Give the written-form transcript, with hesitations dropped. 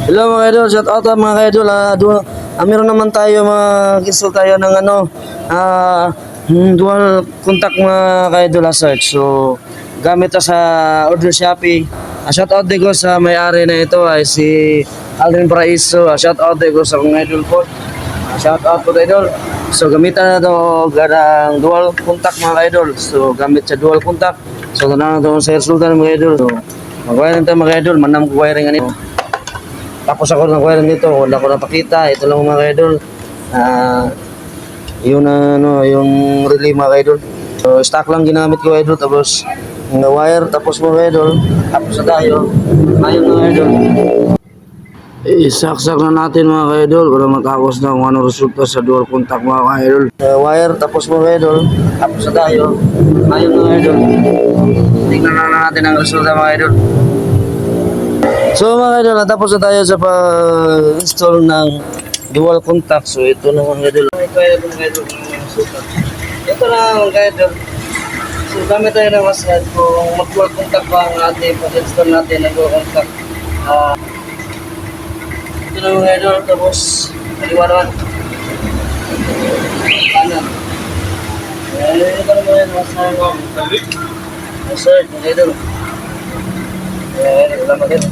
Hello mga idol, shout out mga idol. Meron naman tayo mag-install tayo ng dual contact mga idol search. So gamit ta sa order Shopee. Shout out din ko sa may-ari na ito ay si Alvin Paraiso. Shout out din ko sa mga idol po. Shout out po idol. So gamitan na ito ng dual contact mga idol. So gamit sa dual contact. So na ito sa resulta mga idol. So mag-wiring tayo mga idol, manam ko wiring ano. Tapos ako ng wiring dito, wala ko napakita. Ito lang mga idol. Yung relay mga idol. So stock lang ginamit ko idol, tapos wire, tapos mga idol, tapos sa tayo. Ayun mga idol. Isaksak na natin mga idol para matapos na kung ano resulta sa dual contact mga idol. Wire, tapos mga idol, tapos sa tayo. Ayun mga idol. Tingnan na natin ang resulta mga idol. So mga idol, natapos na tayo sa pag-install ng dual contact. So ito na mga idol. Ito na mga idol. So gamit tayo ng masad kung mag-dual contact ba ang ating pag-install natin ng dual contact. Ito na mga idol. Tapos kaliwa naman. Kanan. Ito na mga idol. Masad mga idol. Wala mga idol.